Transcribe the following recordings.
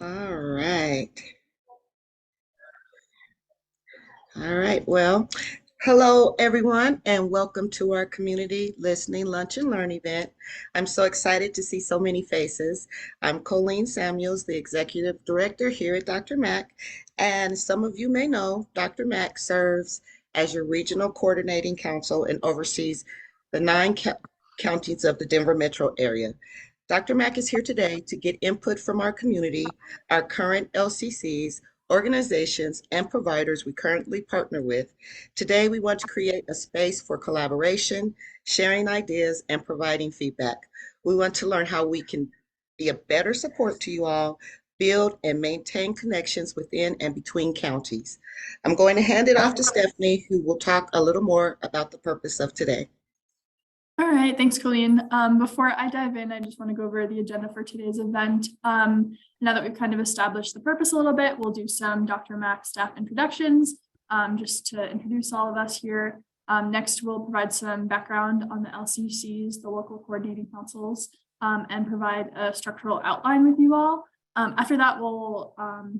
All right. All right. Well, hello, everyone, and welcome to our community listening lunch and learn event. I'm so excited to see so many faces. I'm Colleen Samuels, the Executive Director here at DRMAC, and some of you may know DRMAC serves as your regional coordinating council and oversees the nine counties of the Denver metro area. DRMAC is here today to get input from our community, our current LCCs, organizations, and providers we currently partner with. Today, we want to create a space for collaboration, sharing ideas, and providing feedback. We want to learn how we can be a better support to you all, build and maintain connections within and between counties. I'm going to hand it off to Stephanie, who will talk a little more about the purpose of today. All right, thanks, Colleen. Before I dive in, I just want to go over the agenda for today's event. Now that we've kind of established the purpose a little bit, we'll do some DRMAC staff introductions, just to introduce all of us here. Next, we'll provide some background on the LCCs, the local coordinating councils, and provide a structural outline with you all. After that, we'll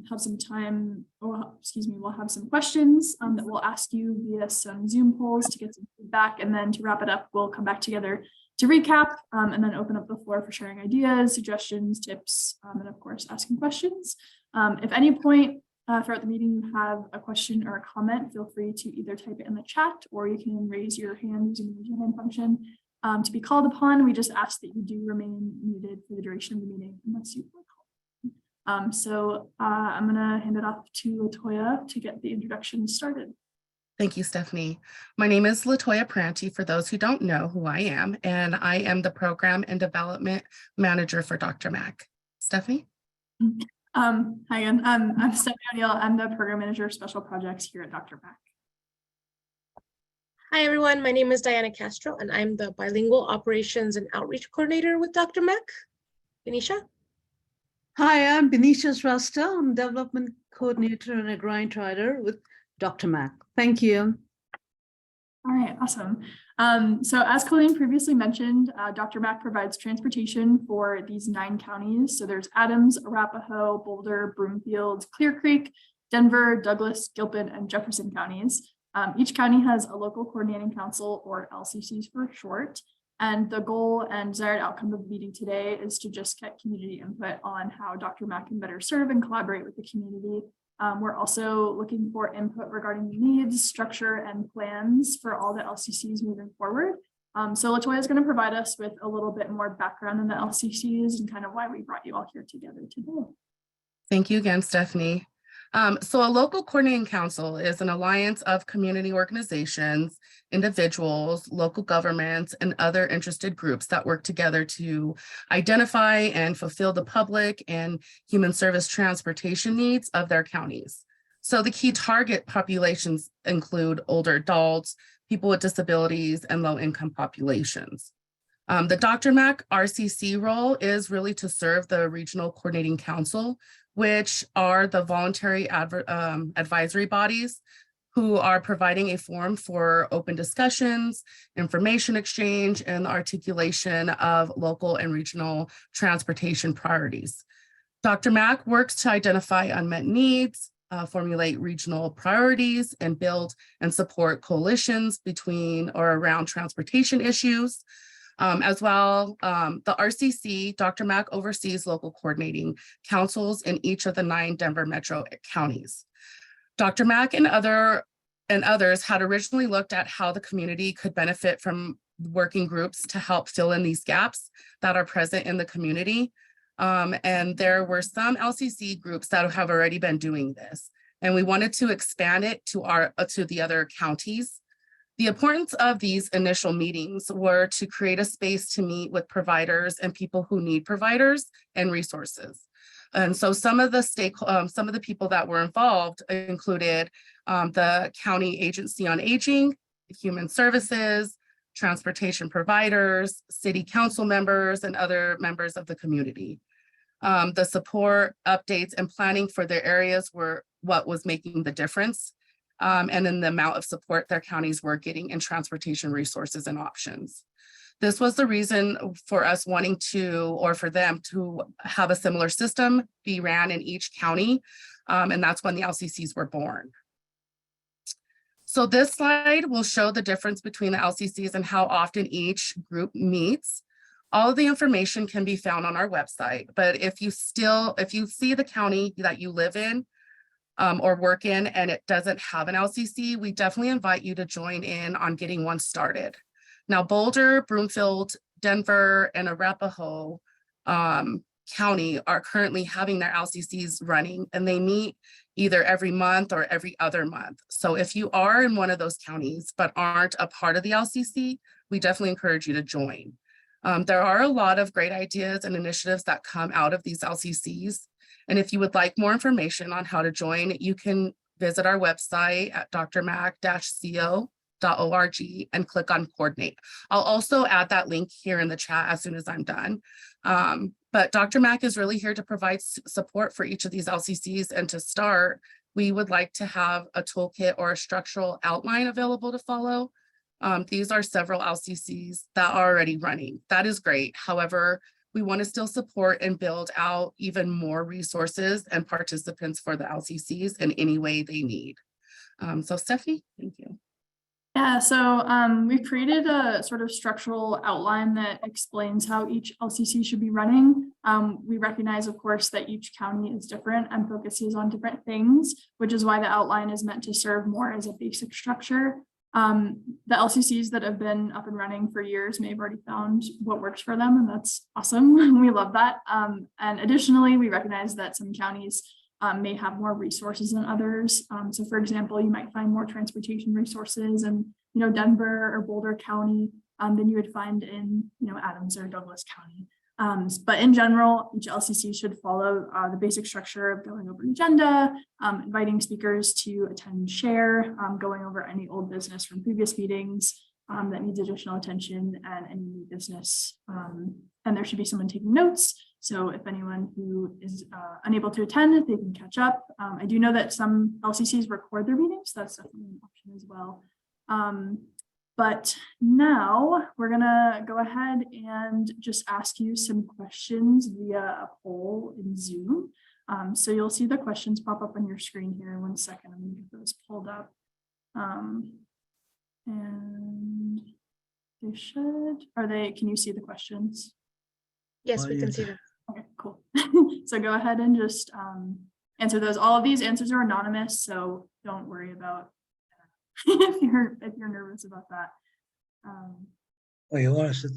have some time, or we'll have some questions that we'll ask you via some Zoom polls to get some feedback. And then to wrap it up, we'll come back together to recap and then open up the floor for sharing ideas, suggestions, tips, and of course, asking questions. If any point throughout the meeting you have a question or a comment, feel free to either type it in the chat or you can raise your hand using the raise your hand function. To be called upon, we just ask that you do remain muted for the duration of the meeting unless you are called. I'm going to hand it off to LaToya to get the introduction started. Thank you, Stephanie. My name is LaToya Pranti, for those who don't know who I am, and I am the Program and Development Manager for DRMAC. Stephanie? Hi again. I'm Stephanie O'Neill. I'm the Program Manager of Special Projects here at DRMAC. Hi, everyone. My name is Diana Castro, and I'm the Bilingual Operations and Outreach Coordinator with DRMAC. Benicia? Hi, I'm Benicia Srasta. I'm Development Coordinator and a Grant Writer with DRMAC. Thank you. All right, awesome. So as Colleen previously mentioned, DRMAC provides transportation for these 9 counties. So there's Adams, Arapahoe, Boulder, Broomfield, Clear Creek, Denver, Douglas, Gilpin, and Jefferson counties. Each county has a local coordinating council, or LCCs for short. And the goal and desired outcome of the meeting today is to just get community input on how DRMAC can better serve and collaborate with the community. We're also looking for input regarding the needs, structure, and plans for all the LCCs moving forward. So LaToya is going to provide us with a little bit more background on the LCCs and kind of why we brought you all here together today. Thank you again, Stephanie. So a local coordinating council is an alliance of community organizations, individuals, local governments, and other interested groups that work together to identify and fulfill the public and human service transportation needs of their counties. So the key target populations include older adults, people with disabilities, and low-income populations. The DRMAC RCC role is really to serve the regional coordinating council, which are the voluntary advisory bodies who are providing a forum for open discussions, information exchange, and the articulation of local and regional transportation priorities. DRMAC works to identify unmet needs, formulate regional priorities, and build and support coalitions between or around transportation issues. As well, the RCC, DRMAC oversees local coordinating councils in each of the 9 Denver metro counties. DRMAC and others had originally looked at how the community could benefit from working groups to help fill in these gaps that are present in the community. And there were some LCC groups that have already been doing this, and we wanted to expand it to the other counties. The importance of these initial meetings were to create a space to meet with providers and people who need providers and resources. And so some of the people that were involved included the County Agency on Aging, Human Services, transportation providers, city council members, and other members of the community. The support, updates, and planning for their areas were what was making the difference. And then the amount of support their counties were getting in transportation resources and options. This was the reason for us wanting to, or for them to have a similar system be ran in each county. And that's when the LCCs were born. So this slide will show the difference between the LCCs and how often each group meets. All of the information can be found on our website, but if you see the county that you live in or work in and it doesn't have an LCC, we definitely invite you to join in on getting one started. Now, Boulder, Broomfield, Denver, and Arapahoe County are currently having their LCCs running, and they meet either every month or every other month. So if you are in one of those counties but aren't a part of the LCC, we definitely encourage you to join. There are a lot of great ideas and initiatives that come out of these LCCs. And if you would like more information on how to join, you can visit our website at drmac-co.org and click on coordinate. I'll also add that link here in the chat as soon as I'm done. But Dr. Mac is really here to provide support for each of these LCCs. And to start, we would like to have a toolkit or a structural outline available to follow. These are several LCCs that are already running. That is great. However, we want to still support and build out even more resources and participants for the LCCs in any way they need. So Stephanie, thank you. Yeah, so we've created a sort of structural outline that explains how each LCC should be running. We recognize, of course, that each county is different and focuses on different things, which is why the outline is meant to serve more as a basic structure. The LCCs that have been up and running for years may have already found what works for them, and that's awesome. We love that. And additionally, we recognize that some counties may have more resources than others. So for example, you might find more transportation resources in, Denver or Boulder County than you would find in, Adams or Douglas County. But in general, each LCC should follow the basic structure of going over an agenda, inviting speakers to attend and share, going over any old business from previous meetings that needs additional attention, and any new business. And there should be someone taking notes. So if anyone who is unable to attend, they can catch up. I do know that some LCCs record their meetings. So that's definitely an option as well. But now we're gonna go ahead and just ask you some questions via a poll in Zoom. So you'll see the questions pop up on your screen here in 1 second. I'm gonna get those pulled up. And they should, can you see the questions? Yes, we can see them. Okay, cool. So go ahead and just answer those. All of these answers are anonymous, so don't worry about if you're nervous about that. Oh, you want us to?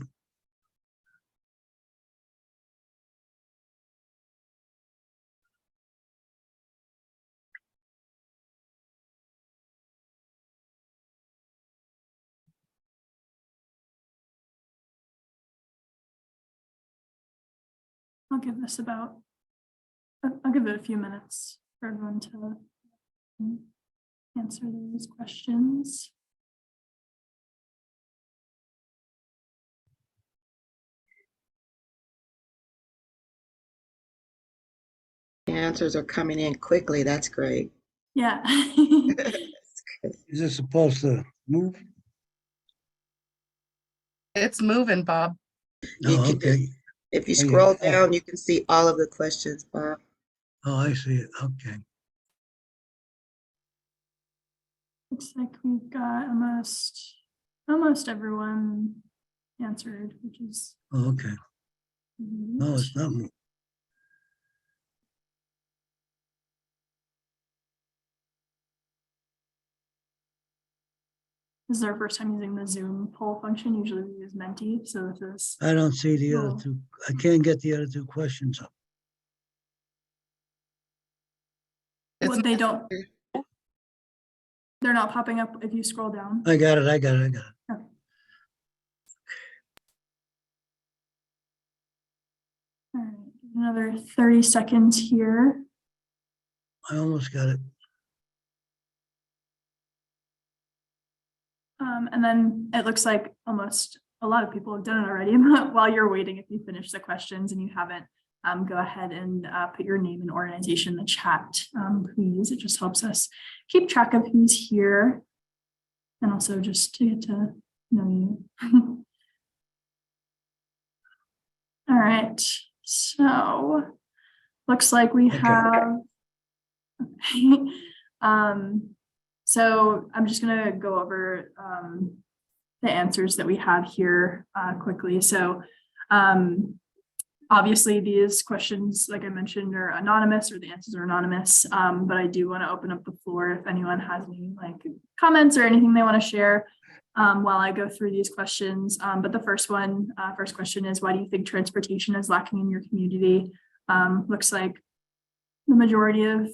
I'll give it a few minutes for everyone to answer those questions. The answers are coming in quickly. That's great. Yeah. Is it supposed to move? It's moving, Bob. You Oh, can okay. If you Oh, yeah. scroll down, you can see all of the questions, Bob. Oh, I see it. Okay. Looks like we've got almost everyone answered, which is Oh, okay. No, it's not moving. This is our first time using the Zoom poll function. Usually we use Menti, so this is I don't see the other cool. two. I can't get the other two questions up. It's Well, they're not popping up if you scroll down. I got it. Okay. All right, another 30 seconds here. I almost got it. And then it looks like almost a lot of people have done it already. But while you're waiting, if you finish the questions and you haven't, go ahead and put your name and organization in the chat, please. It just helps us keep track of who's here and also just to get to know you. All right, so looks like we Okay. have. So I'm just gonna go over the answers that we have here quickly. So obviously these questions, like I mentioned, are anonymous, or the answers are anonymous, but I do want to open up the floor if anyone has any like comments or anything they want to share while I go through these questions. But the first question is, why do you think transportation is lacking in your community? Looks like the majority of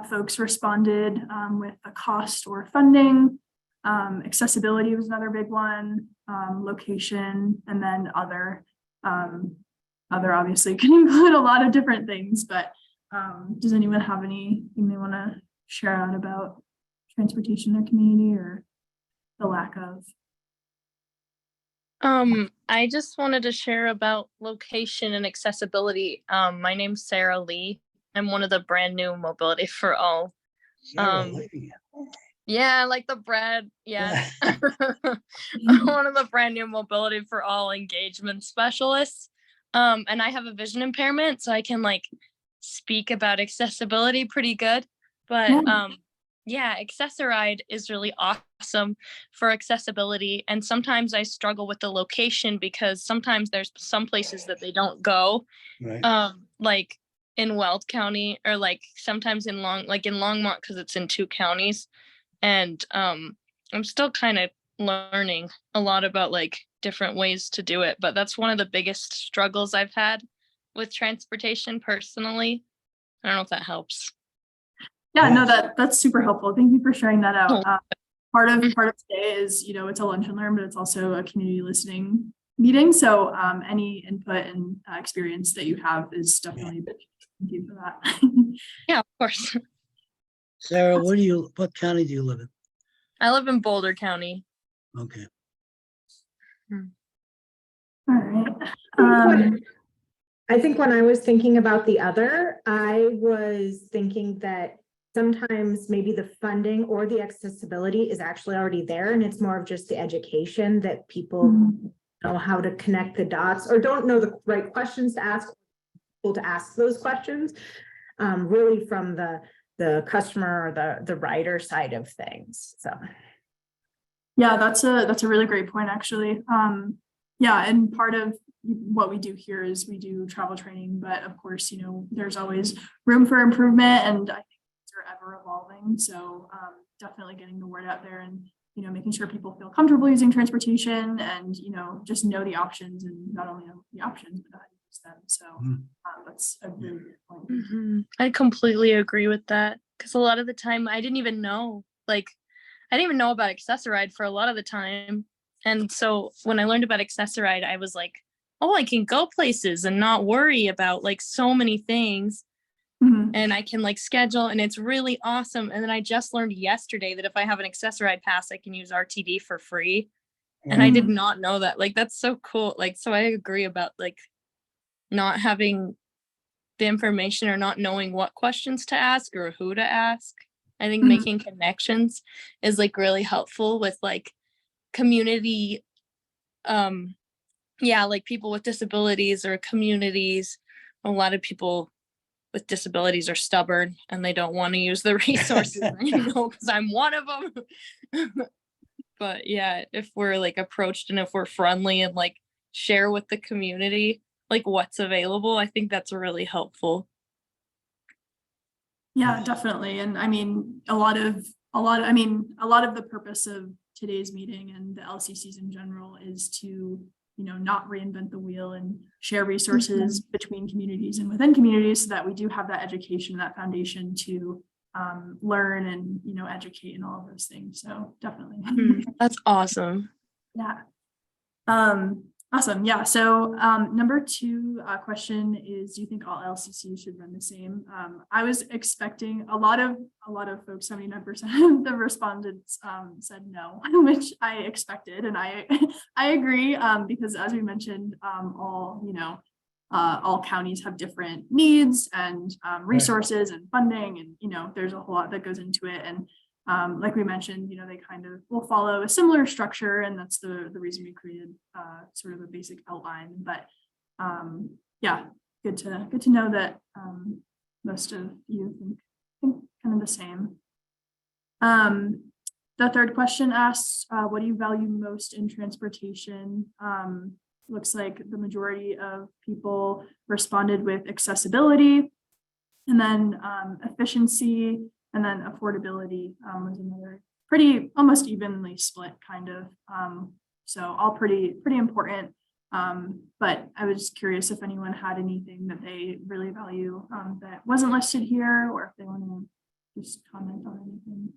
folks responded with the cost or funding. Accessibility was another big one, location, and then other. Other obviously can include a lot of different things, but does anyone have anything they want to share out about transportation in their community or the lack of? I just wanted to share about location and accessibility. My name's Sarah Lee. I'm one of the brand new Mobility for All. Sarah Lee. Yeah, like the bread. Yeah. I'm one of the brand new Mobility for All engagement specialists. And I have a vision impairment, so I can like speak about accessibility pretty good. But yeah, Accessoride is really awesome for accessibility. And sometimes I struggle with the location because sometimes there's some places that they don't go. Right. Like in Weld County, or like sometimes in Longmont, because it's in 2 counties. And I'm still kind of learning a lot about like different ways to do it, but that's one of the biggest struggles I've had with transportation personally. I don't know if that helps. Yeah, no, Yes. that's super helpful. Thank you for sharing that out. Oh. Part of today is, it's a lunch and learn, but it's also a community listening meeting. So any input and experience that you have is definitely good. Thank you for that. Yeah, of course. Sarah, what county do you live in? I live in Boulder County. Okay. All right. I think when I was thinking about the other, I was thinking that sometimes maybe the funding or the accessibility is actually already there, and it's more of just the education that people know how to connect the dots or don't know the right questions to ask, people to ask those questions, really from the customer or the rider side of things. So yeah, that's a really great point, actually. Yeah, and part of what we do here is we do travel training, but of course, there's always room for improvement, and I think things are ever evolving. So definitely getting the word out there and making sure people feel comfortable using transportation and just know the options, and not only know the options but how to use them. So that's a really good point. I completely agree with that, because a lot of the time I didn't even know about Accessoride for a lot of the time. And so when I learned about Accessoride, I was like, oh, I can go places and not worry about like so many things. And I can like schedule, and it's really awesome. And then I just learned yesterday that if I have an Accessoride pass, I can use RTD for free. And I did not know that. Like, that's so cool. Like, so I agree about like not having the information or not knowing what questions to ask or who to ask. I think making connections is like really helpful with like community, like people with disabilities or communities. A lot of people with disabilities are stubborn and they don't want to use the resources, because I'm one of them. But yeah, if we're like approached and if we're friendly and like share with the community like what's available, I think that's really helpful. Yeah, definitely. And I mean, a lot of the purpose of today's meeting and the LCCs in general is to, not reinvent the wheel and share resources between communities and within communities, so that we do have that education, that foundation to learn and, educate and all of those things. So definitely. That's awesome. Yeah. Awesome. Yeah. So number 2 question is, do you think all LCCs should run the same? I was expecting a lot of folks, 79% of the respondents said no, which I expected, and I agree, because as we mentioned, all counties have different needs and resources and funding, and there's a whole lot that goes into it. And like we mentioned, they kind of will follow a similar structure, and that's the reason we created sort of a basic outline. But yeah, good to know that most of you think kind of the same. The third question asks, what do you value most in transportation? Looks like the majority of people responded with accessibility, and then efficiency, and then affordability was another pretty almost evenly split kind of. So all pretty important. But I was curious if anyone had anything that they really value that wasn't listed here, or if they want to just comment on anything.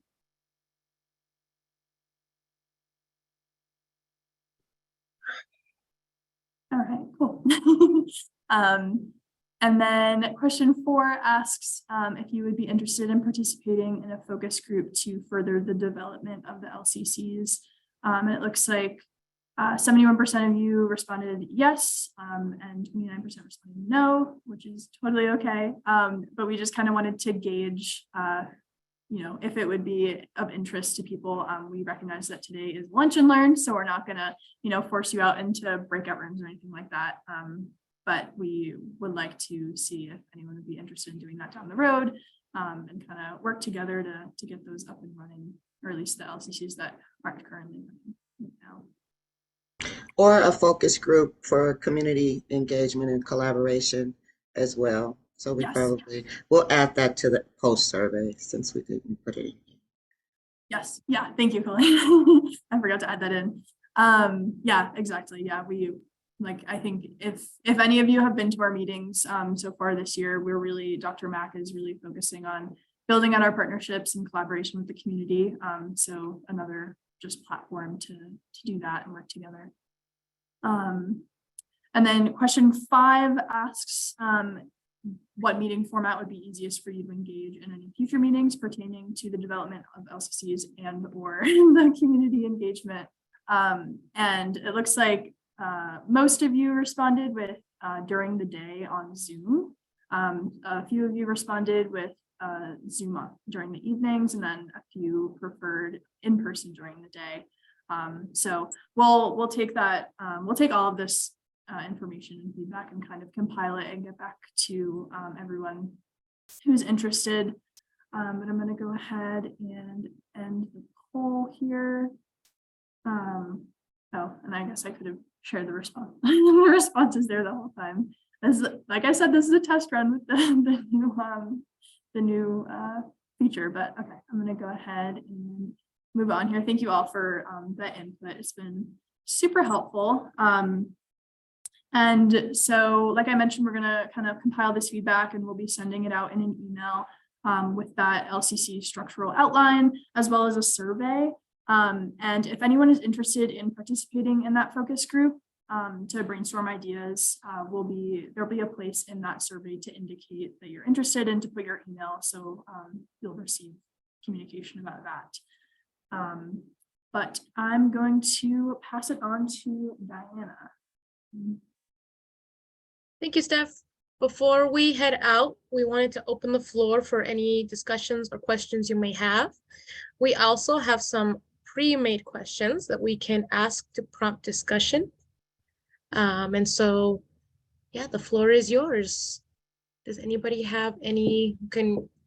All right, cool. And then question 4 asks if you would be interested in participating in a focus group to further the development of the LCCs. And it looks like 71% of you responded yes, and 29% responded no, which is totally okay. But we just kind of wanted to gauge, if it would be of interest to people. We recognize that today is lunch and learn, so we're not gonna, force you out into breakout rooms or anything like that. But we would like to see if anyone would be interested in doing that down the road, and kind of work together to get those up and running, or at least the LCCs that aren't currently running right now. Or a focus group for community engagement and collaboration as well. So we Yes. we'll add that to the post survey since we didn't put it in. Yes, yeah, thank you, Colleen. I forgot to add that in. Yeah, exactly. Yeah, I think if any of you have been to our meetings so far this year, Dr. Mac is really focusing on building on our partnerships and collaboration with the community. So another just platform to do that and work together. And then question 5 asks, what meeting format would be easiest for you to engage in any future meetings pertaining to the development of LCCs and or the community engagement? And it looks like most of you responded with during the day on Zoom. A few of you responded with Zoom during the evenings, and then a few preferred in person during the day. So we'll take that. We'll take all of this information and feedback and kind of compile it and get back to everyone who's interested. But I'm going to go ahead and end the poll here. And I guess I could have shared the responses there the whole time. Like I said, this is a test run with the new feature, but okay, I'm going to go ahead and move on here. Thank you all for the input. It's been super helpful. And so, like I mentioned, we're going to kind of compile this feedback and we'll be sending it out in an email with that LCC structural outline, as well as a survey. And if anyone is interested in participating in that focus group to brainstorm ideas, there'll be a place in that survey to indicate that you're interested and to put your email, so you'll receive communication about that. But I'm going to pass it on to Diana. Thank you, Steph. Before we head out, we wanted to open the floor for any discussions or questions you may have. We also have some pre-made questions that we can ask to prompt discussion. And so, yeah, the floor is yours. Does anybody have any,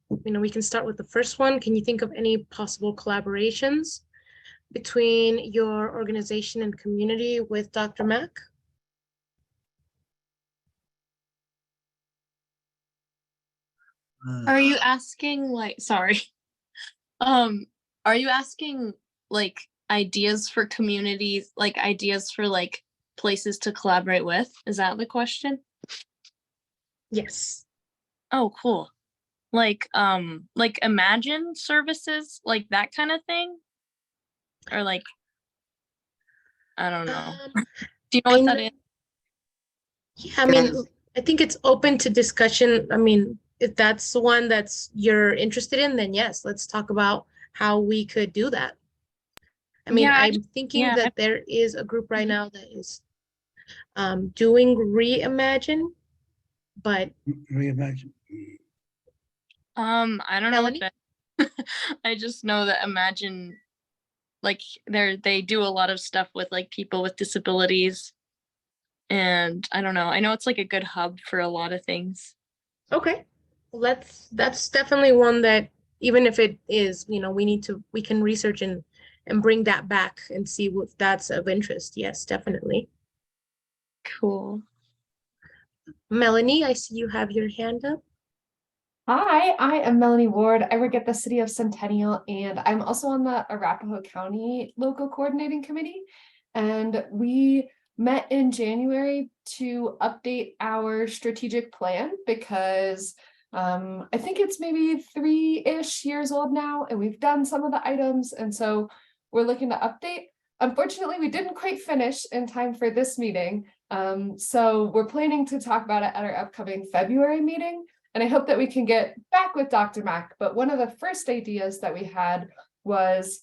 we can start with the first one. Can you think of any possible collaborations between your organization and community with Dr. Mac? Are you asking sorry. Are you asking ideas for communities, ideas for places to collaborate with? Is that the question? Yes. Oh, cool. Imagine services, that kind of thing? Or I don't know. Do you know what that is? Yeah, I mean, I think it's open to discussion. I mean, if that's the one that's you're interested in, then yes, let's talk about how we could do that. I mean, Yeah, I'm thinking that there is a group right now that is doing Reimagine, but Reimagine. I don't know what that. I just know that Imagine, they do a lot of stuff with people with disabilities. And I don't know, I know it's like a good hub for a lot of things. Okay, well, that's definitely one that even if it is, we can research and bring that back and see what that's of interest. Yes, definitely. Cool. Melanie, I see you have your hand up. Hi, I am Melanie Ward. I work at the City of Centennial, and I'm also on the Arapahoe County Local Coordinating Committee. And we met in January to update our strategic plan because I think it's maybe 3-ish years old now, and we've done some of the items, and so we're looking to update. Unfortunately, we didn't quite finish in time for this meeting, so we're planning to talk about it at our upcoming February meeting. And I hope that we can get back with Dr. Mack. But one of the first ideas that we had was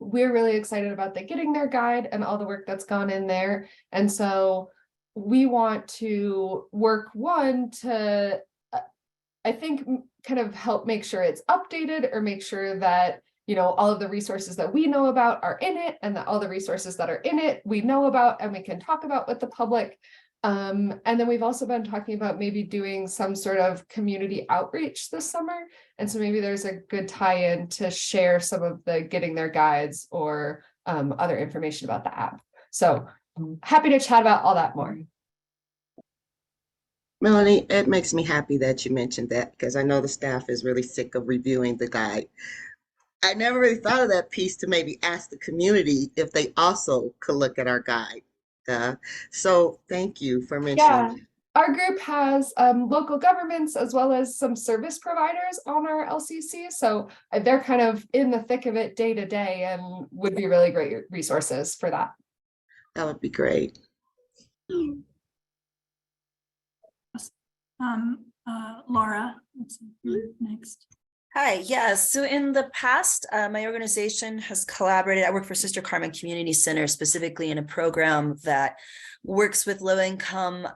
we're really excited about the Getting There guide and all the work that's gone in there. And so we want to work to, I think, kind of help make sure it's updated or make sure that, all of the resources that we know about are in it and that all the resources that are in it we know about and we can talk about with the public. And then we've also been talking about maybe doing some sort of community outreach this summer. And so maybe there's a good tie-in to share some of the Getting There guides or other information about the app. So I'm happy to chat about all that more. Melanie, it makes me happy that you mentioned that because I know the staff is really sick of reviewing the guide. I never really thought of that piece to maybe ask the community if they also could look at our guide. So thank you for mentioning that. Our group has local governments as well as some service providers on our LCC. So they're kind of in the thick of it day to day and would be really great resources for that. That would be great. Laura, let's see, next. Hi, yes. So in the past, my organization has collaborated. I work for Sister Carmen Community Center, specifically in a program that works with low-income,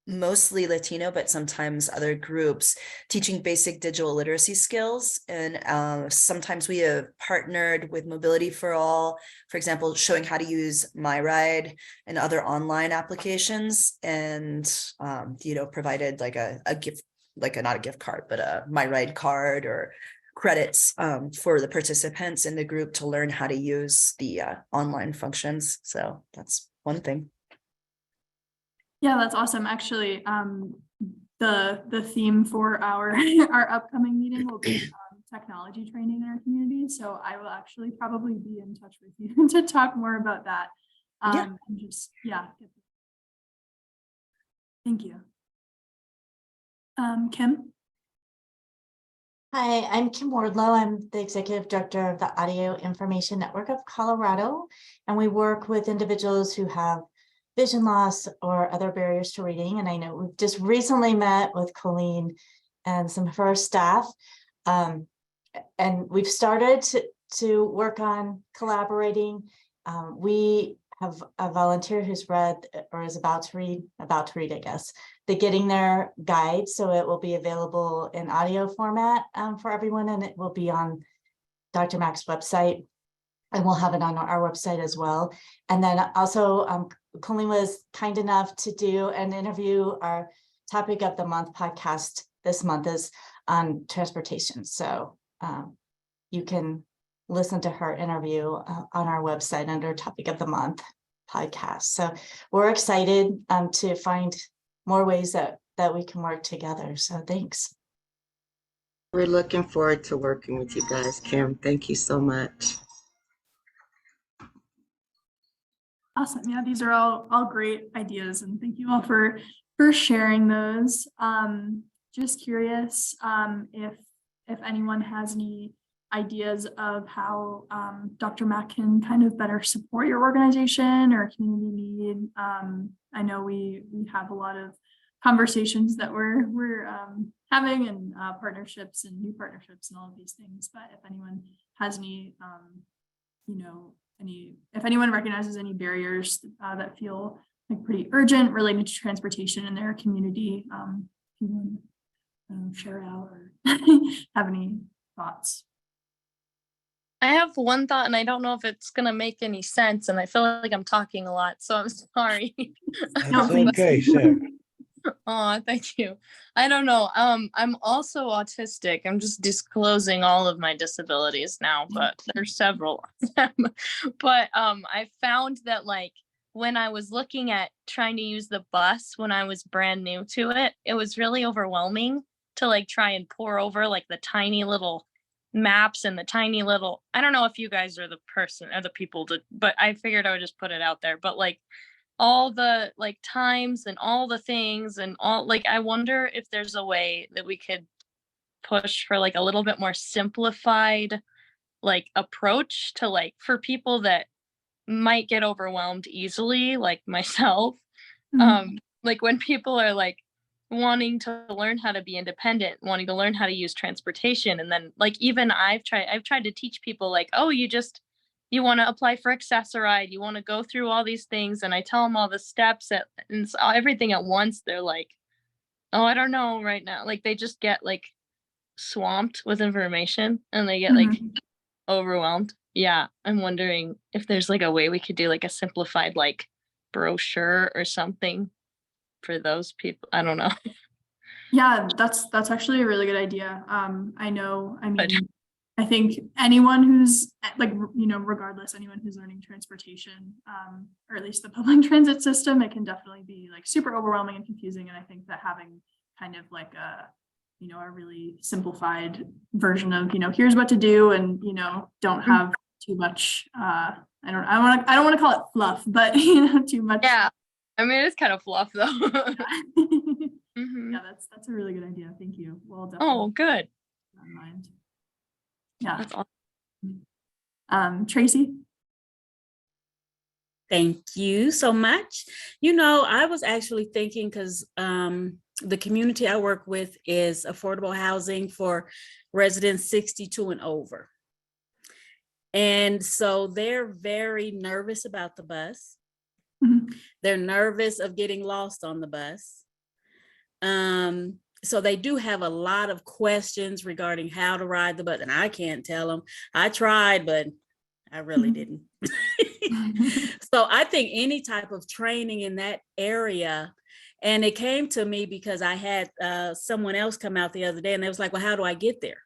mostly Latino, but sometimes other groups, teaching basic digital literacy skills. And sometimes we have partnered with Mobility for All, for example, showing how to use MyRide and other online applications, and provided like a gift, not a gift card, but a MyRide card or credits for the participants in the group to learn how to use the online functions. So that's one thing. Yeah, that's awesome. Actually, the theme for our our upcoming meeting will be technology training in our community. So I will actually probably be in touch with you to talk more about that. And just thank you. Kim. Hi, I'm Kim Wardlow. I'm the Executive Director of the Audio Information Network of Colorado, and we work with individuals who have vision loss or other barriers to reading. And I know we've just recently met with Colleen and some of her staff, and we've started to work on collaborating. We have a volunteer who's read or is about to read, I guess, the Getting There guide. So it will be available in audio format for everyone, and it will be on Dr. Mack's website, and we'll have it on our website as well. And then also, Colleen was kind enough to do an interview. Our topic of the month podcast this month is on transportation. So you can listen to her interview on our website under topic of the month podcast. So we're excited to find more ways that we can work together. So thanks. We're looking forward to working with you guys, Kim. Thank you so much. Awesome. Yeah, these are all great ideas, and thank you all for sharing those. Just curious if anyone has any ideas of how Dr. Mack can kind of better support your organization or community need. I know we have a lot of conversations that we're having, and partnerships and new partnerships and all of these things. But if anyone has any, if anyone recognizes any barriers that feel like pretty urgent related to transportation in their community, if you want to share out or have any thoughts. I have one thought, and I don't know if it's gonna make any sense, and I feel like I'm talking a lot, so I'm sorry. That's okay, Sarah. Oh, thank you. I don't know. I'm also autistic. I'm just disclosing all of my disabilities now, but there's several of them. But I found that like when I was looking at trying to use the bus when I was brand new to it, it was really overwhelming to like try and pour over like the tiny little maps and the tiny little, I don't know if you guys are the person or the people to, but I figured I would just put it out there. But like all the like times and all the things and all, like I wonder if there's a way that we could push for like a little bit more simplified like approach to like for people that might get overwhelmed easily like myself. Like when people are like wanting to learn how to be independent, wanting to learn how to use transportation, and then like even I've tried to teach people like, oh, you want to apply for Access-a-Ride, you want to go through all these things, and I tell them all the steps and so everything at once. They're like, oh, I don't know right now. Like they just get like swamped with information and they get like overwhelmed. Yeah, I'm wondering if there's like a way we could do like a simplified like brochure or something for those people. I don't know. Yeah, that's actually a really good idea. I know, I mean, I think anyone who's like, you know, regardless, anyone who's learning transportation, or at least the public transit system, it can definitely be like super overwhelming and confusing. And I think that having kind of like a, you know, a really simplified version of, you know, here's what to do, and, you know, don't have too much, I don't want to call it fluff, but you know, too much. Yeah. I mean, it's kind of fluff though. Yeah, that's a really good idea. Thank you. Well, Oh, good. keep that in mind. Yeah. That's awesome. Tracy. Thank you so much. You know, I was actually thinking because the community I work with is affordable housing for residents 62 and over. And so they're very nervous about the bus. They're nervous of getting lost on the bus. So they do have a lot of questions regarding how to ride the bus, and I can't tell them. I tried, but I really didn't. So I think any type of training in that area, and it came to me because I had someone else come out the other day and they was like, well, how do I get there?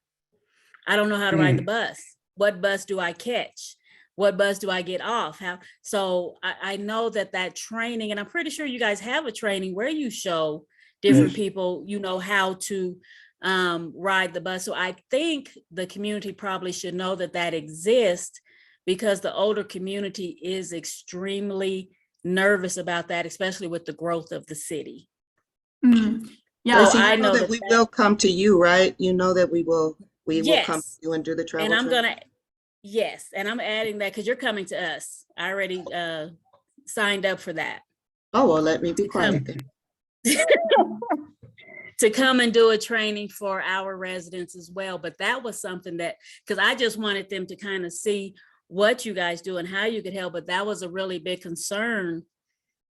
I don't know how to ride the bus. What bus do I catch? What bus do I get off? How? So I know that training, and I'm pretty sure you guys have a training where you show different people, you know, how to ride the bus. So I think the community probably should know that exists, because the older community is extremely nervous about that, especially with the growth of the city. Yeah, so I know that we will come to you, right? You know that we will come to you and do the travel. And I'm I'm adding that because you're coming to us. I already signed up for that. Oh, well, let me be quiet then. To come and do a training for our residents as well. But that was something that, because I just wanted them to kind of see what you guys do and how you could help. But that was a really big concern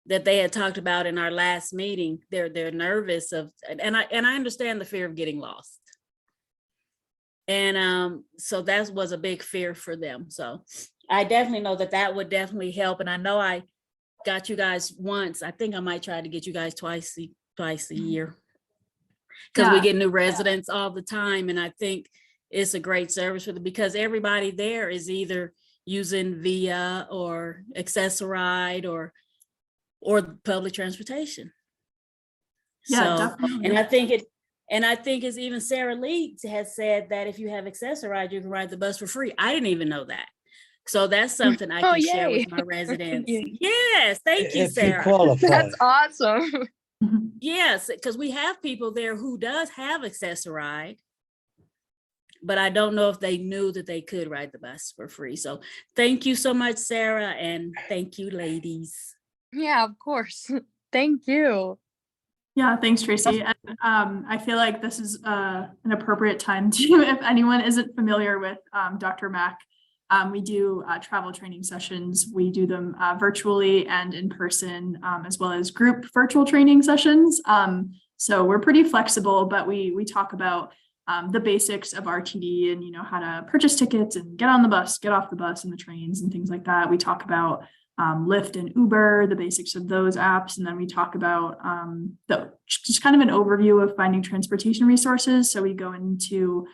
that they had talked about in our last meeting. They're nervous of, and I understand the fear of getting lost. And so that was a big fear for them. So I definitely know that would definitely help. And I know I got you guys once. I think I might try to get you guys twice a year, because we get new residents all the time. And I think it's a great service for them, because everybody there is either using VIA or Access-a-Ride or public transportation. Yeah, so, definitely. and I think it's even Sarah Lee has said that if you have Access-a-Ride, you can ride the bus for free. I didn't even know that. So that's something I can share with my residents. Yes, thank you, Sarah. That's awesome. Yes, because we have people there who does have Access-a-Ride, but I don't know if they knew that they could ride the bus for free. So thank you so much, Sarah, and thank you, ladies. Yeah, of course. Thank you. Yeah, thanks, Tracy. And, I feel like this is an appropriate time to, if anyone isn't familiar with DRMAC, we do travel training sessions. We do them virtually and in person, as well as group virtual training sessions. So we're pretty flexible, but we talk about the basics of RTD and, how to purchase tickets and get on the bus, get off the bus and the trains and things like that. We talk about Lyft and Uber, the basics of those apps. And then we talk about just kind of an overview of finding transportation resources. So we go into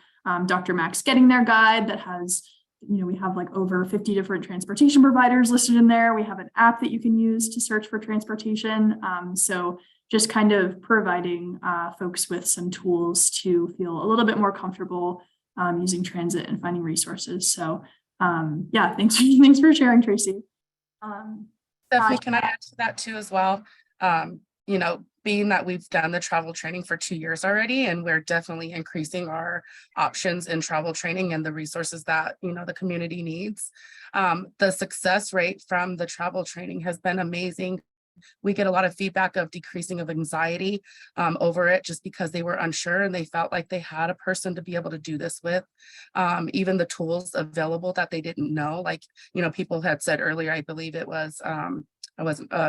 Dr. Mac's Getting There guide that has, we have like over 50 different transportation providers listed in there. We have an app that you can use to search for transportation. So just kind of providing folks with some tools to feel a little bit more comfortable using transit and finding resources. So yeah, thanks for sharing, Tracy. Stephanie, can I add to that too as well? Being that we've done the travel training for 2 years already, and we're definitely increasing our options in travel training and the resources that, the community needs. The success rate from the travel training has been amazing. We get a lot of feedback of decreasing of anxiety over it, just because they were unsure and they felt like they had a person to be able to do this with. Even the tools available that they didn't know, like, people had said earlier, I believe it was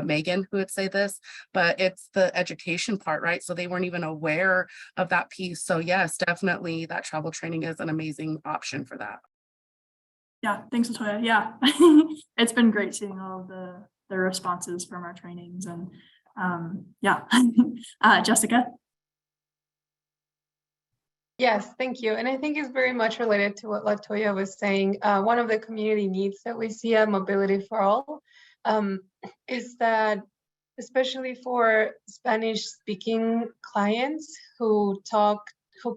Megan who would say this, but it's the education part, right? So they weren't even aware of that piece. So yes, definitely that travel training is an amazing option for that. Yeah, thanks, Latoya. Yeah, it's been great seeing all of the responses from our trainings, and yeah. Jessica. Yes, thank you. And I think it's very much related to what Latoya was saying. One of the community needs that we see at Mobility for All is that, especially for Spanish speaking clients who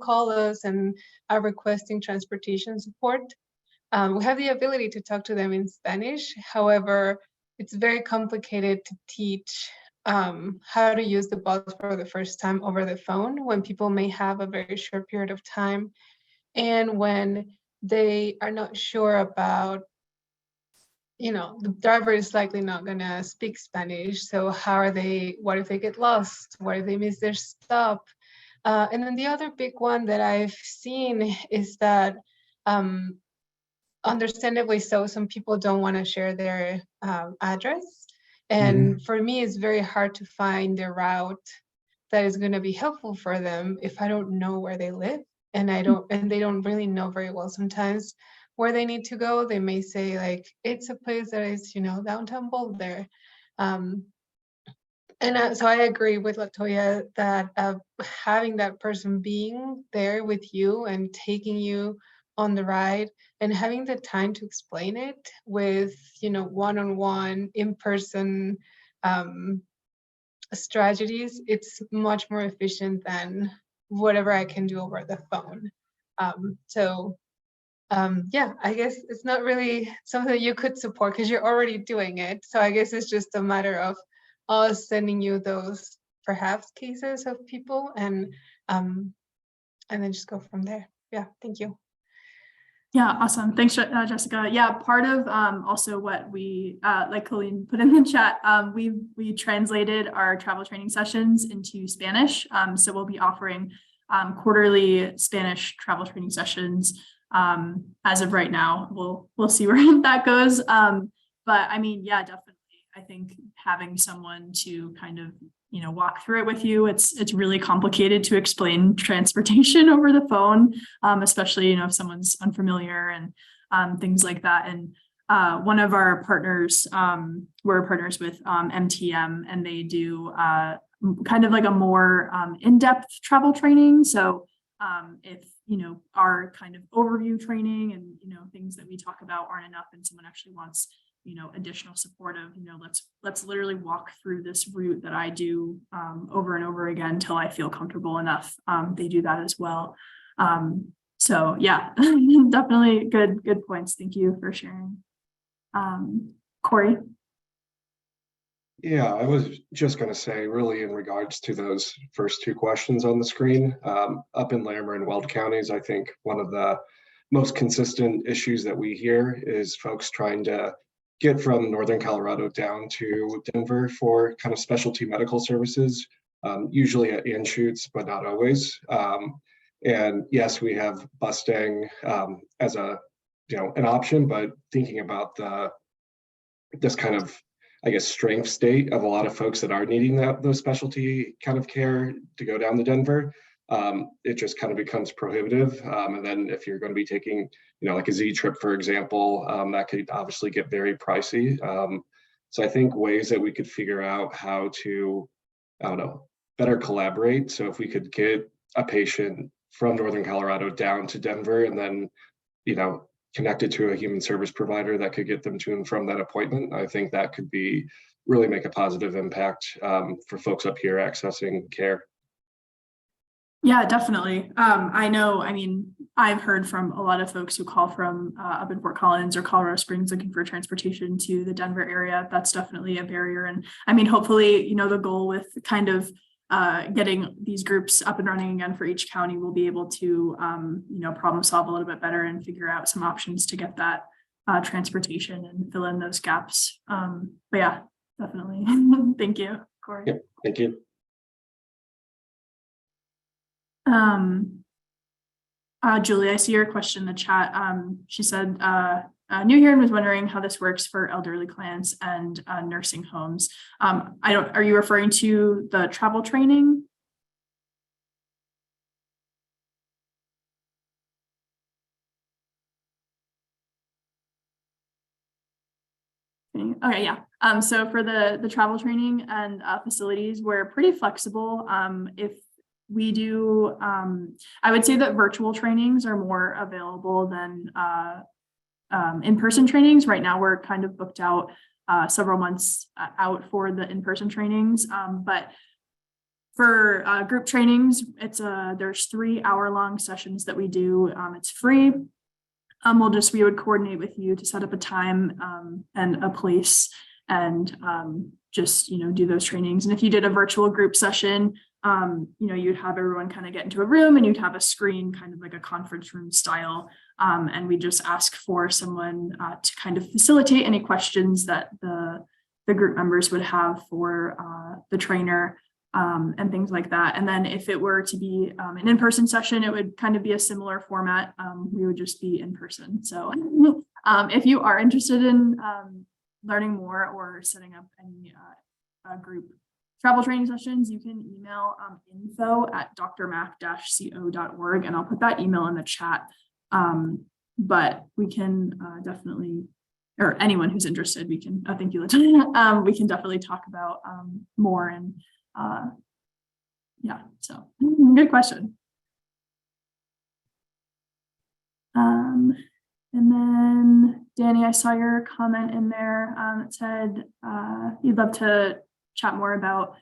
call us and are requesting transportation support, we have the ability to talk to them in Spanish. However, it's very complicated to teach how to use the bus for the first time over the phone when people may have a very short period of time, and when they are not sure about, the driver is likely not going to speak Spanish. So what if they get lost? What if they miss their stop? And then the other big one that I've seen is that understandably so, some people don't want to share their address. And for me, it's very hard to find the route that is going to be helpful for them if I don't know where they live, and they don't really know very well sometimes where they need to go. They may say like, it's a place that is, downtown Boulder. So I agree with Latoya that having that person being there with you and taking you on the ride and having the time to explain it with, one-on-one, in-person strategies, it's much more efficient than whatever I can do over the phone. Yeah, I guess it's not really something that you could support because you're already doing it. So I guess it's just a matter of us sending you those perhaps cases of people and then just go from there. Yeah, thank you. Yeah, awesome. Thanks, Jessica. Yeah, part of also what we, like Colleen put in the chat, we translated our travel training sessions into Spanish. So we'll be offering quarterly Spanish travel training sessions. As of right now, we'll see where that goes. But I mean, yeah, definitely. I think having someone to kind of, walk through it with you, it's really complicated to explain transportation over the phone, especially, if someone's unfamiliar and things like that. And one of our partners, we're partners with MTM, and they do kind of like a more in-depth travel training. So if, our kind of overview training and, things that we talk about aren't enough and someone actually wants, additional support of, let's literally walk through this route that I do over and over again till I feel comfortable enough. They do that as well. So yeah, definitely good points. Thank you for sharing. Corey. Yeah, I was just going to say, really, in regards to those first two questions on the screen, up in Larimer and Weld counties, I think one of the most consistent issues that we hear is folks trying to get from Northern Colorado down to Denver for kind of specialty medical services, usually at Anschutz, but not always. And yes, we have busing as a, an option, but thinking about this kind of, I guess, strength state of a lot of folks that are needing those specialty kind of care to go down to Denver, it just kind of becomes prohibitive. And then if you're going to be taking, like a Z trip, for example, that could obviously get very pricey. So I think ways that we could figure out how to, I don't know, better collaborate. So if we could get a patient from Northern Colorado down to Denver and then, connected to a human service provider that could get them to and from that appointment, I think that could really make a positive impact for folks up here accessing care. Yeah, definitely. I've heard from a lot of folks who call from up in Fort Collins or Colorado Springs looking for transportation to the Denver area. That's definitely a barrier. And hopefully, the goal with kind of getting these groups up and running again for each county, we'll be able to, problem solve a little bit better and figure out some options to get that transportation and fill in those gaps. But yeah, definitely. Thank you, Corey. Yep, thank you. Julie, I see your question in the chat. She said, new here and was wondering how this works for elderly clients and nursing homes. Are you referring to the travel training? Okay, yeah. So for the travel training and facilities, we're pretty flexible. If we do, I would say that virtual trainings are more available than in-person trainings. Right now, we're kind of booked out several months out for the in-person trainings. But for group trainings, there's 3-hour-long sessions that we do. It's free. We would coordinate with you to set up a time and a place and just, do those trainings. And if you did a virtual group session, you'd have everyone kind of get into a room and you'd have a screen, kind of like a conference room style. And we just ask for someone to kind of facilitate any questions that the group members would have for the trainer and things like that. And then if it were to be an in-person session, it would kind of be a similar format. We would just be in person. So if you are interested in learning more or setting up any group travel training sessions, you can email info@drmac-co.org, and I'll put that email in the chat. But we can definitely, or anyone who's interested, we can, thank you, Latoya. We can definitely talk about more and yeah, so good question. And then Danny, I saw your comment in there that said you'd love to chat more about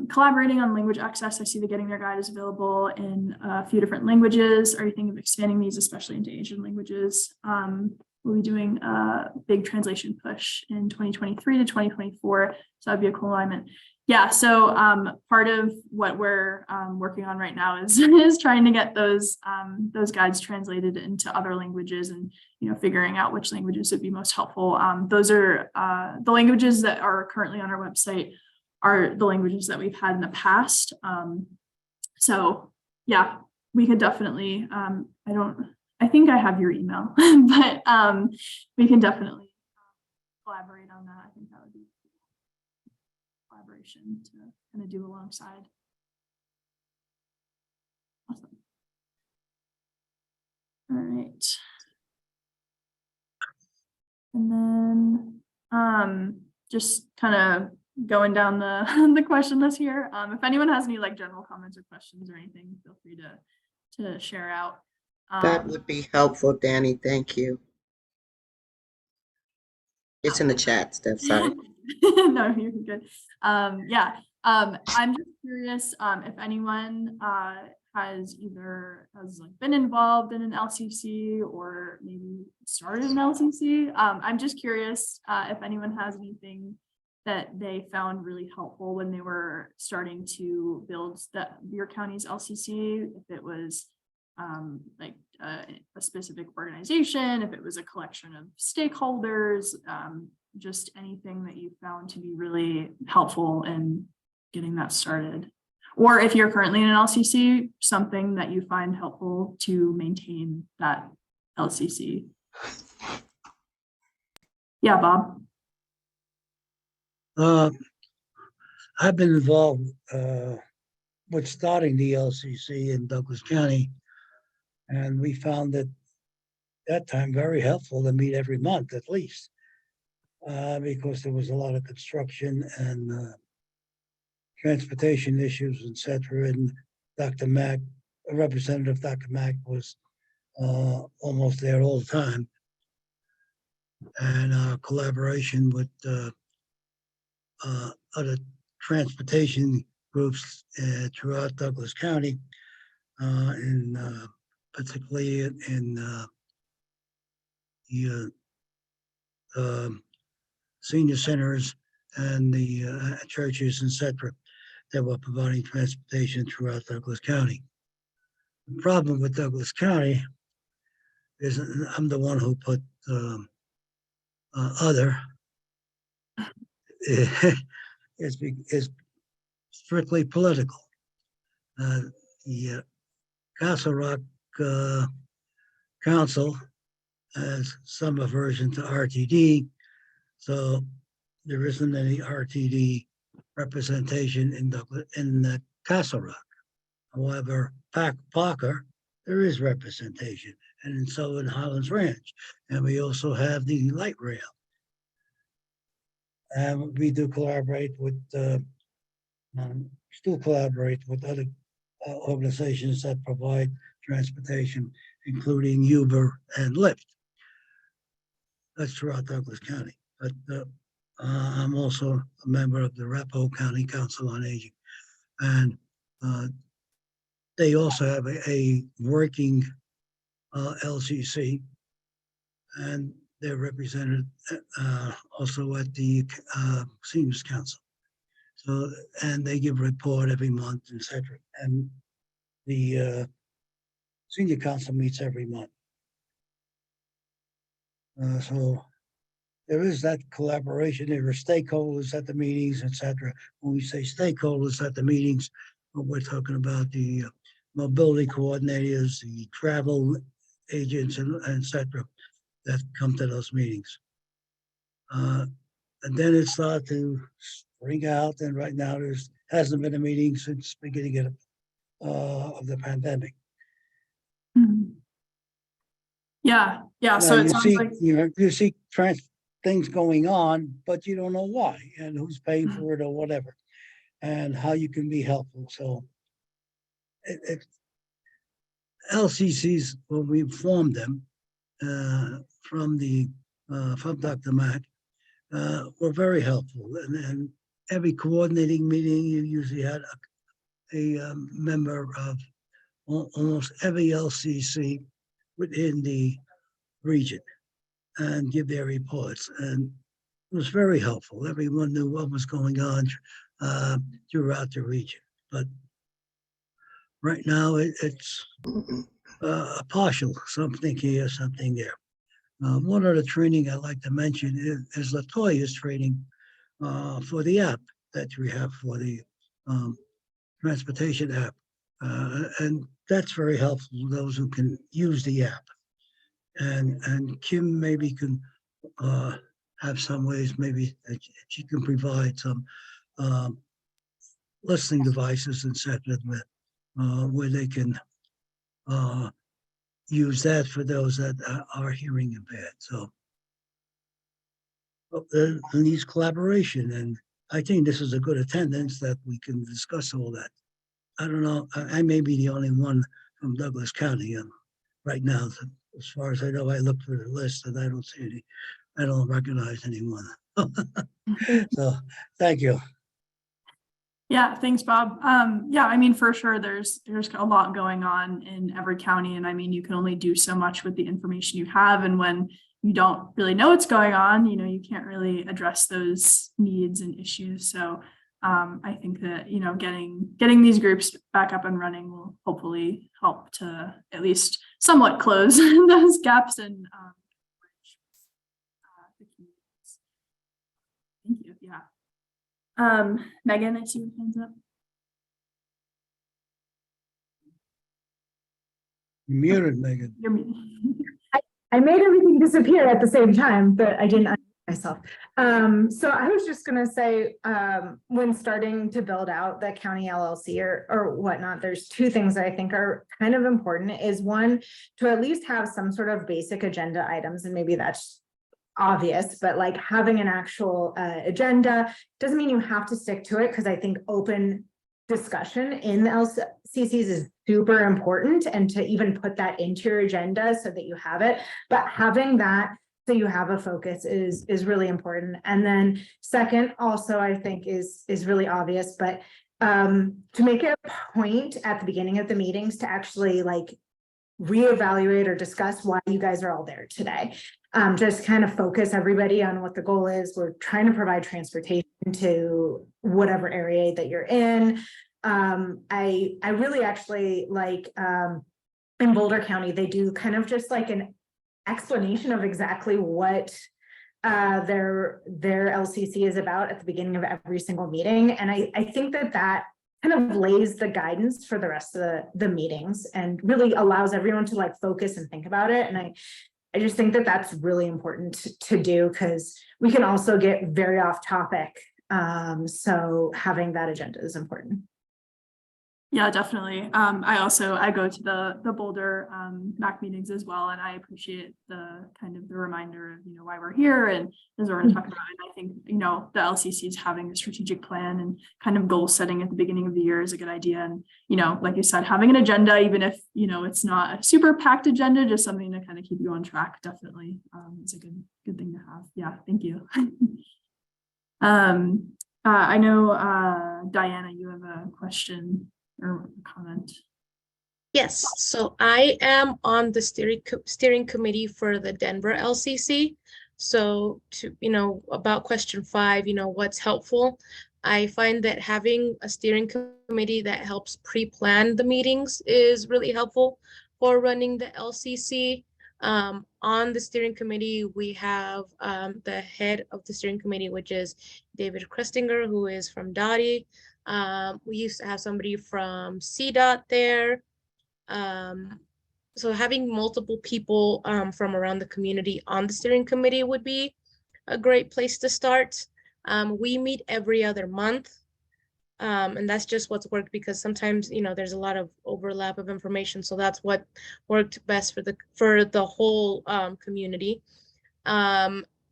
collaborating on language access. I see the Getting There guide is available in a few different languages. Are you thinking of expanding these, especially into Asian languages? We'll be doing a big translation push in 2023 to 2024. So that'd be a cool alignment. Yeah, so part of what we're working on right now is trying to get those guides translated into other languages and figuring out which languages would be most helpful. Those are the languages that are currently on our website are the languages that we've had in the past. So yeah, we could definitely, I think I have your email, but we can definitely collaborate on that. I think that would be collaboration to kind of do alongside. Awesome. All right. And then just kind of going down the question list here. If anyone has any general comments or questions or anything, feel free to share out. That would be helpful, Danny. Thank you. It's in the chat, Steph. Sorry. No, you're good. Yeah. I'm just curious if anyone has been involved in an LCC or maybe started an LCC. I'm just curious if anyone has anything that they found really helpful when they were starting to build your county's LCC, if it was a specific organization, if it was a collection of stakeholders, just anything that you found to be really helpful in getting that started. Or if you're currently in an LCC, something that you find helpful to maintain that LCC. Yeah, Bob. I've been involved with starting the LCC in Douglas County. And we found it that time very helpful to meet every month at least, because there was a lot of construction and transportation issues, etc. And Dr. Mack, Representative Dr. Mack was almost there all the time. And our collaboration with other transportation groups throughout Douglas County, particularly in the senior centers and the churches, etc., that were providing transportation throughout Douglas County. The problem with Douglas County is I'm the one who put other is strictly political. The Castle Rock Council has some aversion to RTD, so there isn't any RTD representation in Castle Rock. However, Parker, there is representation, and so in Highlands Ranch, and we also have the light rail. And we do collaborate with, still collaborate with other organizations that provide transportation, including Uber and Lyft. That's throughout Douglas County. But I'm also a member of the Arapahoe County Council on Aging. And they also have a working LCC, and they're represented also at the Seniors Council. So, and they give a report every month, etc. And the Senior Council meets every month. So there is that collaboration. There are stakeholders at the meetings, etc. When we say stakeholders at the meetings, we're talking about the mobility coordinators, the travel agents, and etc. that come to those meetings. And then it started to spring out, and right now there hasn't been a meeting since the beginning of the pandemic. Yeah. Now, So it sounds like you see things going on, but you don't know why and who's paying for it or whatever, and how you can be helpful. So LCCs, when we formed them from Dr. Mack, were very helpful. And every coordinating meeting, you usually had a member of almost every LCC within the region and give their reports. And it was very helpful. Everyone knew what was going on throughout the region. But right now it's partial, something here, something there. One other training I'd like to mention is LaToya's training for the app that we have for the transportation app. And that's very helpful to those who can use the app. And Kim maybe can have some ways maybe that she can provide some listening devices and set where they can use that for those that are hearing impaired. So there needs collaboration, and I think this is a good attendance that we can discuss all that. I don't know, I may be the only one from Douglas County right now. As far as I know, I looked for the list and I don't see any, I don't recognize anyone. So thank you. Yeah, thanks, Bob. Yeah, I mean, for sure, there's a lot going on in every county, and I mean, you can only do so much with the information you have, and when you don't really know what's going on, you can't really address those needs and issues. So I think that getting these groups back up and running will hopefully help to at least somewhat close those gaps and the communities. Thank you. Yeah. Megan, I see your hands up. You're muted, Megan. You're muted. I made everything disappear at the same time, but I didn't myself. So I was just gonna say, when starting to build out the county LLC or whatnot, there's two things that I think are kind of important. Is one, to at least have some sort of basic agenda items, and maybe that's obvious, but like having an actual agenda doesn't mean you have to stick to it, because I think open discussion in the LCCs is super important, and to even put that into your agenda so that you have it, but having that so you have a focus is really important. And then second, also I think is really obvious, but to make it a point at the beginning of the meetings to actually like reevaluate or discuss why you guys are all there today. Just kind of focus everybody on what the goal is. We're trying to provide transportation to whatever area that you're in. I really actually like in Boulder County, they do kind of just like an explanation of exactly what their LCC is about at the beginning of every single meeting. And I think that kind of lays the guidance for the rest of the meetings and really allows everyone to like focus and think about it. And I just think that that's really important to do, because we can also get very off topic. So having that agenda is important. Yeah, definitely. I go to the Boulder MAC meetings as well, and I appreciate the kind of the reminder of, you know, why we're here and as we're going to talk about. And I think, you know, the LCCs having a strategic plan and kind of goal setting at the beginning of the year is a good idea. And, you know, like you said, having an agenda, even if, you know, it's not a super packed agenda, just something to kind of keep you on track, definitely is a good thing to have. Yeah, thank you. I know, Diana, you have a question or comment. Yes, so I am on the steering committee for the Denver LCC. So to, you know, about question 5, you know, what's helpful? I find that having a steering committee that helps pre-plan the meetings is really helpful for running the LCC. On the steering committee, we have the head of the steering committee, which is David Krestinger, who is from DOTI. We used to have somebody from CDOT there. So having multiple people from around the community on the steering committee would be a great place to start. We meet every other month. And that's just what's worked, because sometimes, you know, there's a lot of overlap of information. So that's what worked best for the whole community.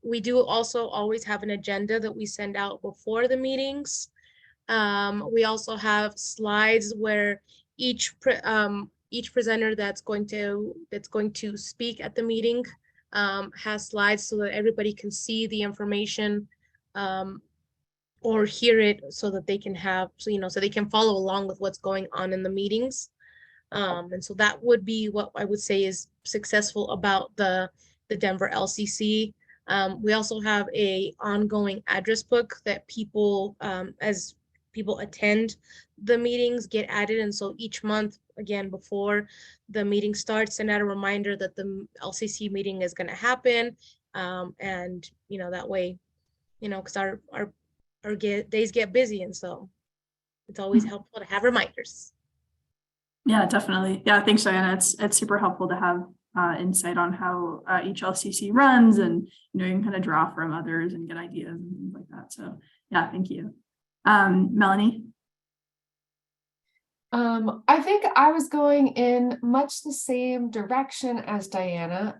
We do also always have an agenda that we send out before the meetings. We also have slides where each presenter that's going to speak at the meeting has slides so that everybody can see the information or hear it, so that they can so they can follow along with what's going on in the meetings. And so that would be what I would say is successful about the Denver LCC. We also have a ongoing address book that people, as people attend the meetings, get added. And so each month, again, before the meeting starts, send out a reminder that the LCC meeting is going to happen. And, you know, that way, you know, because our days get busy. And so it's always helpful to have reminders. Yeah, definitely. Yeah, thanks, Diana. It's super helpful to have insight on how each LCC runs, and, you know, you can kind of draw from others and get ideas and things like that. So yeah, thank you. Melanie? I think I was going in much the same direction as Diana.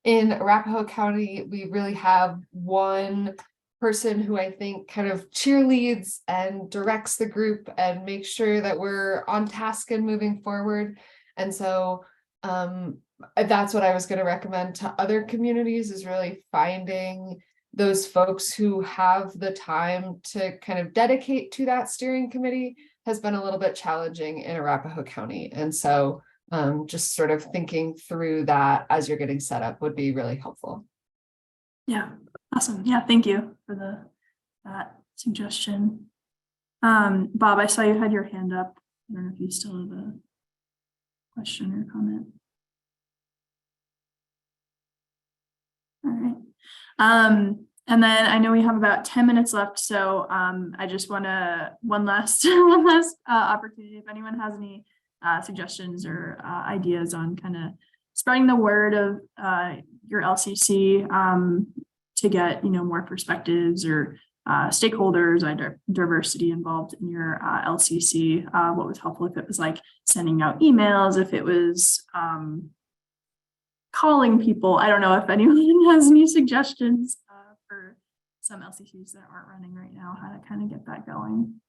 In Arapahoe County, we really have one person who I think kind of cheerleads and directs the group and makes sure that we're on task and moving forward. And so that's what I was going to recommend to other communities, is really finding those folks who have the time to kind of dedicate to that steering committee. Has been a little bit challenging in Arapahoe County. And so just sort of thinking through that as you're getting set up would be really helpful. Yeah, awesome. Yeah, thank you for that suggestion. Bob, I saw you had your hand up. I don't know if you still have a question or comment. All right. And then I know we have about 10 minutes left, so I just want to one last opportunity. If anyone has any suggestions or ideas on kind of spreading the word of your LCC to get, more perspectives or stakeholders, diversity involved in your LCC. What was helpful if it was like sending out emails, if it was calling people. I don't know if anyone has any suggestions for some LCCs that aren't running right now, how to kind of get that going.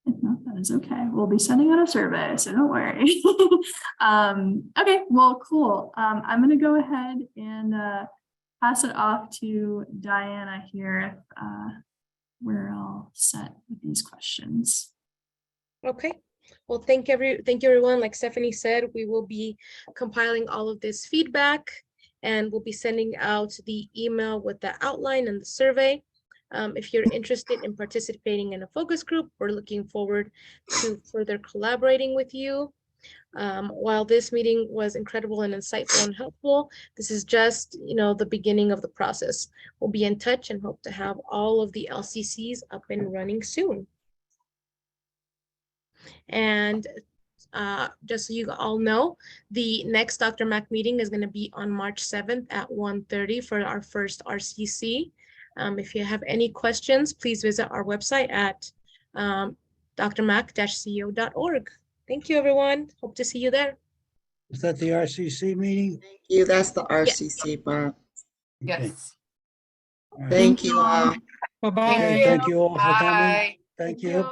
If not, that is okay. We'll be sending out a survey, so don't worry. Okay, well, cool. I'm going to go ahead and pass it off to Diana here if we're all set with these questions. Okay. Well, thank you everyone. Like Stephanie said, we will be compiling all of this feedback and we'll be sending out the email with the outline and the survey. If you're interested in participating in a focus group, we're looking forward to further collaborating with you. While this meeting was incredible and insightful and helpful, this is just, the beginning of the process. We'll be in touch and hope to have all of the LCCs up and running soon. And just so you all know, the next Dr. Mac meeting is going to be on March 7th at 1:30 for our first RCC. If you have any questions, please visit our website at drmac-co.org. Thank you, everyone. Hope to see you there. Is that the RCC meeting? Thank you. That's the RCC, Bob. Yes. All right. Thank you all. Okay, thank you all for coming. Bye. Thank you.